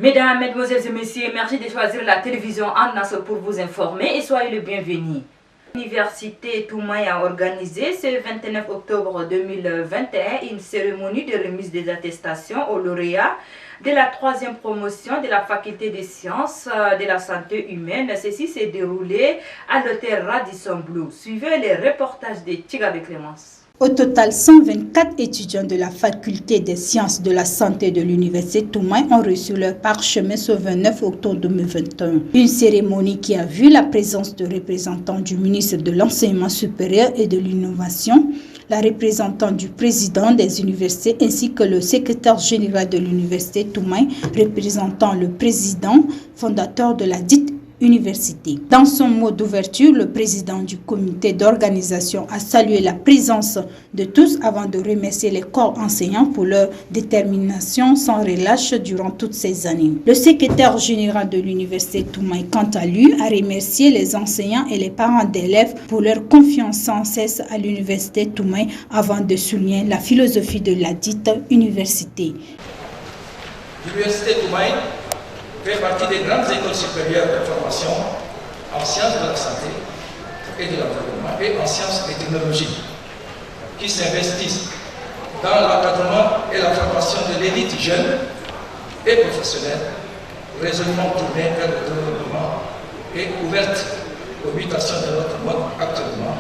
Mesdames, Mesdemoiselles et Messieurs, merci de choisir la télévision Annas pour vous informer et soyez les bienvenus. L'Université Toumaï a organisé ce 29 octobre 2021 une cérémonie de remise des attestations aux lauréats de la 3e promotion de la faculté des sciences de la santé humaine. Ceci s'est déroulé à l'hôtel Radisson Blu. Suivez les reportages de Tigabé Clémence. Au total, 124 étudiants de la faculté des sciences de la santé de l'université Toumaï ont reçu leur parchemin ce 29 octobre 2021. Une cérémonie qui a vu la présence de représentants du ministre de l'Enseignement supérieur et de l'Innovation, la représentante du président des universités ainsi que le secrétaire général de l'université Toumaï, représentant le président fondateur de la dite université. Dans son mot d'ouverture, le président du comité d'organisation a salué la présence de tous avant de remercier les corps enseignants pour leur détermination sans relâche durant toutes ces années. Le secrétaire général de l'université Toumaï, quant à lui, a remercié les enseignants et les parents d'élèves pour leur confiance sans cesse à l'université Toumaï avant de souligner la philosophie de la dite université. L'université Toumaï fait partie des grandes écoles supérieures de formation en sciences de la santé et de l'environnement et en sciences et technologies qui s'investissent dans l'encadrement et la formation de l'élite jeune et professionnelle, résolument tournée vers le développement et ouverte aux mutations de notre monde actuellement,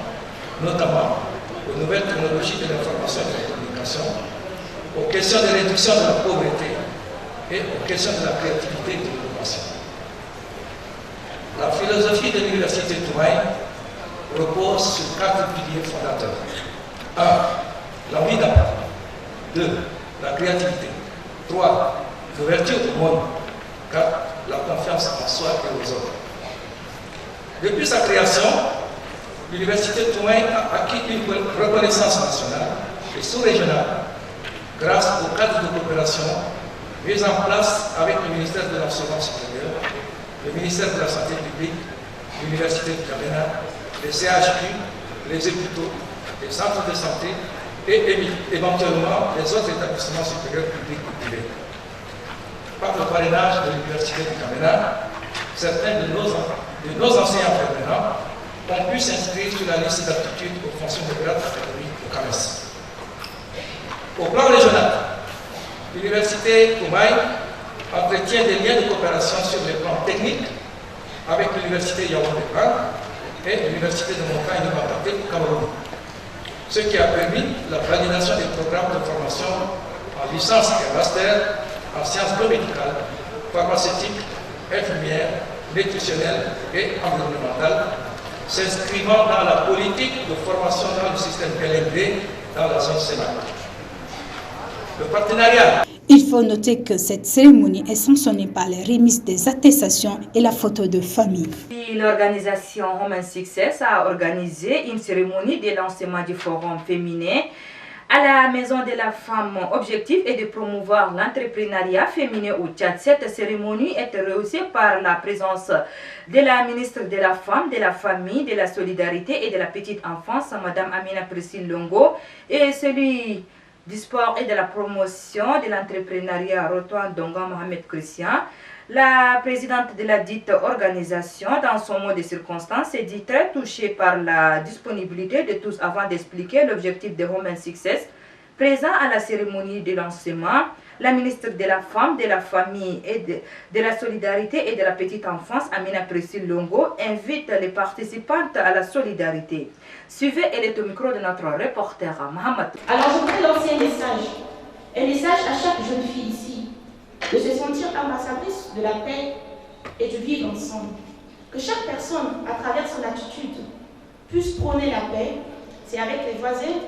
notamment aux nouvelles technologies de l'information et de la communication, aux questions de réduction de la pauvreté et aux questions de la créativité et de l'innovation. La philosophie de l'université Toumaï repose sur 4 piliers fondateurs. 1. L'envie d'apprendre. 2. La créativité. 3. L'ouverture au monde. 4. La confiance en soi et aux autres. Depuis sa création, l'université Toumaï a acquis une reconnaissance nationale et sous-régionale grâce au cadre de coopération mise en place avec le ministère de l'Enseignement supérieur, le ministère de la Santé publique, l'Université de N'Djamena, les CHU, les hôpitaux, les centres de santé et éventuellement les autres établissements supérieurs publics ou privés. Par le parrainage de l'Université de N'Djamena, certains de nos enseignants permanents ont pu s'inscrire sur la liste d'aptitude aux fonctions de grade académique au CAMES. Au plan régional, l'université Toumaï entretient des liens de coopération sur les plans techniques avec l'université Yaoundé et l'université de montagne de Bambaté au Cameroun, ce qui a permis la validation des programmes de formation en licence et master en sciences biomédicales, pharmaceutiques, infirmières, nutritionnelles et environnementales, s'inscrivant dans la politique de formation dans le système LMD dans la zone Sénat. Le partenariat. Il faut noter que cette cérémonie est sanctionnée par les remises des attestations et la photo de famille. L'organisation Women Success a organisé une cérémonie de lancement du forum féminin à la Maison de la Femme. Objectif est de promouvoir l'entrepreneuriat féminin au Tchad. Cette cérémonie est réussie par la présence de la ministre de la Femme, de la Famille, de la Solidarité et de la Petite Enfance, Mme Amina Priscille Longo, et celui du sport et de la promotion de l'entrepreneuriat Rotoine Donga Mohamed Christian. La présidente de la dite organisation, dans son mot de circonstance, s'est dit très touchée par la disponibilité de tous avant d'expliquer l'objectif de Women Success. Présent à la cérémonie de lancement, la ministre de la Femme, de la Famille et de la Solidarité et de la Petite Enfance, Amina Priscille Longo, invite les participantes à la solidarité. Suivez, elle est au micro de notre reporter Mohamed. Alors je voudrais lancer un message à chaque jeune fille ici, de se sentir ambassadrice de la paix et du vivre ensemble. Que chaque personne, à travers son attitude, puisse prôner la paix. C'est avec les voisins,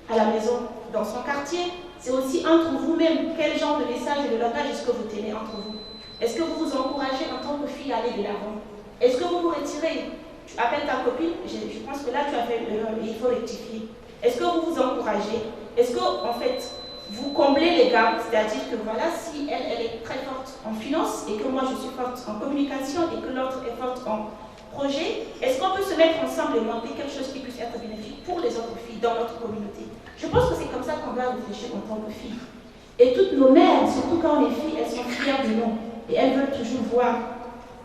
à la maison, dans son quartier. C'est aussi entre vous-même. Quel genre de message et de langage est-ce que vous tenez entre vous? Est-ce que vous vous encouragez en tant que fille à aller de l'avant? Est-ce que vous vous retirez? Tu appelles ta copine, je pense que là tu as fait l'erreur, il faut rectifier. Est-ce que vous vous encouragez? Est-ce que en fait vous comblez les gars? C'est-à-dire que voilà, si elle est très forte en finance et que moi je suis forte en communication et que l'autre est forte en projet, est-ce qu'on peut se mettre ensemble et monter quelque chose qui puisse être bénéfique pour les autres filles dans notre communauté? Je pense que c'est comme ça qu'on doit réfléchir en tant que filles. Et toutes nos mères, surtout quand on est filles, elles sont fières de nous. et elles veulent toujours voir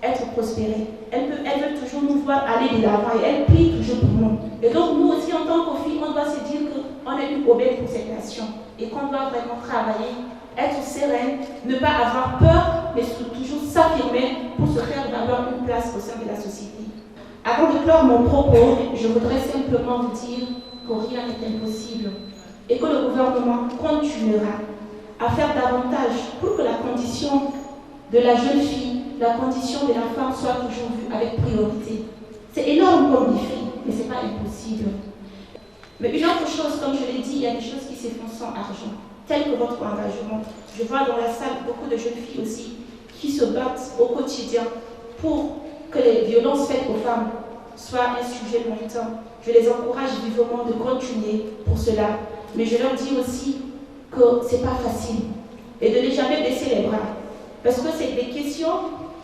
être prospérées. Elles veulent toujours nous voir aller de l'avant et elles prient toujours pour nous. Et donc nous aussi en tant que filles, on doit se dire qu'on est une aubaine pour cette nation et qu'on doit vraiment travailler, être sereine, ne pas avoir peur, mais toujours s'affirmer pour se faire valoir une place au sein de la société. Avant de clore mon propos, je voudrais simplement vous dire que rien n'est impossible et que le gouvernement continuera à faire davantage pour que la condition de la jeune fille, la condition de la femme soit toujours vue avec priorité. C'est énorme comme défi, mais ce n'est pas impossible. Mais une autre chose, comme je l'ai dit, il y a des choses qui se font sans argent, telles que votre engagement. Je vois dans la salle beaucoup de jeunes filles aussi qui se battent au quotidien pour que les violences faites aux femmes soient un sujet longtemps. Je les encourage vivement de continuer pour cela. Mais je leur dis aussi que ce n'est pas facile et de ne jamais baisser les bras. Parce que c'est des questions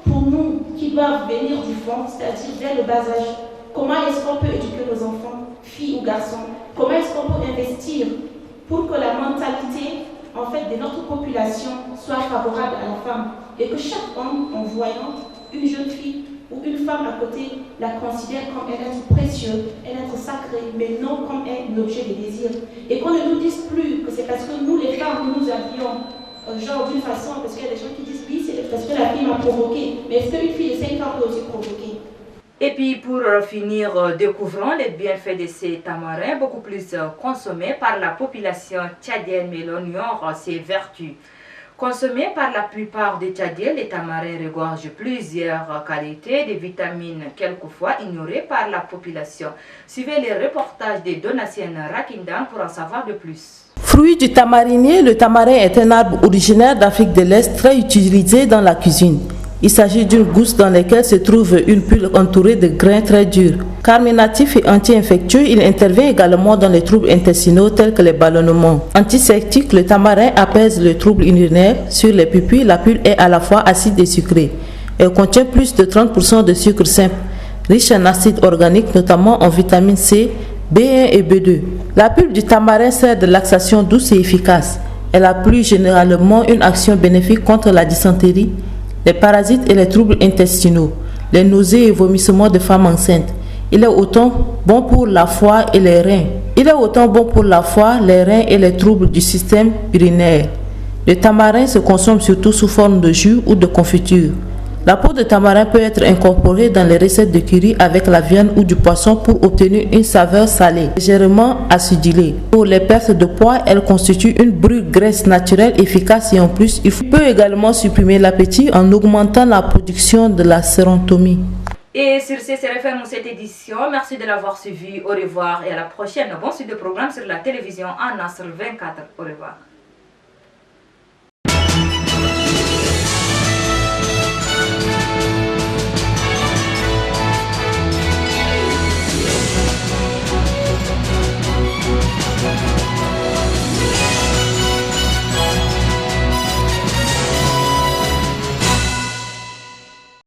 pour nous qui doivent venir du fond, c'est-à-dire dès le bas âge. Comment est-ce qu'on peut éduquer nos enfants, filles ou garçons? Comment est-ce qu'on peut investir pour que la mentalité en fait, de notre population soit favorable à la femme et que chaque homme, en voyant une jeune fille ou une femme à côté, la considère comme un être précieux, un être sacré, mais non comme un objet de désir. Et qu'on ne nous dise plus que c'est parce que nous, les femmes, nous habillons genre d'une façon, parce qu'il y a des gens qui disent oui, c'est parce que la fille m'a provoqué. Mais est-ce qu'une fille de 5 ans peut aussi provoquer? Et puis pour finir, découvrons les bienfaits de ces tamarins, beaucoup plus consommés par la population tchadienne, mais l'on ignore ses vertus. Consommés par la plupart des Tchadiens, les tamarins regorgent plusieurs qualités de vitamines, quelquefois ignorées par la population. Suivez les reportages de Donatien Rakindan pour en savoir de plus. Fruit du tamarinier, le tamarin est un arbre originaire d'Afrique de l'Est très utilisé dans la cuisine. Il s'agit d'une gousse dans laquelle se trouve une pulle entourée de grains très durs. Carminatif et anti-infectieux, il intervient également dans les troubles intestinaux tels que les ballonnements. Antiseptique, le tamarin apaise le trouble urinaire. Sur les pupilles, la pulle est à la fois acide et sucrée. Elle contient plus de 30% de sucre simple, riche en acides organiques, notamment en vitamine C, B1 et B2. La pulpe du tamarin sert de laxation douce et efficace. Elle a plus généralement une action bénéfique contre la dysenterie, les parasites et les troubles intestinaux, les nausées et vomissements de femmes enceintes. Il est autant bon pour la foie et les reins. Les reins et les troubles du système urinaire. Le tamarin se consomme surtout sous forme de jus ou de confiture. La peau de tamarin peut être incorporée dans les recettes de curry avec la viande ou du poisson pour obtenir une saveur salée, légèrement acidulée. Pour les pertes de poids, elle constitue une brûle graisse naturelle efficace et en plus, il peut également supprimer l'appétit en augmentant la production de la sérotonine. Et sur ce, c'est referme cette édition. Merci de l'avoir suivi. Au revoir et à la prochaine. Bon suite de programme sur la télévision en Nasr 24. Au revoir.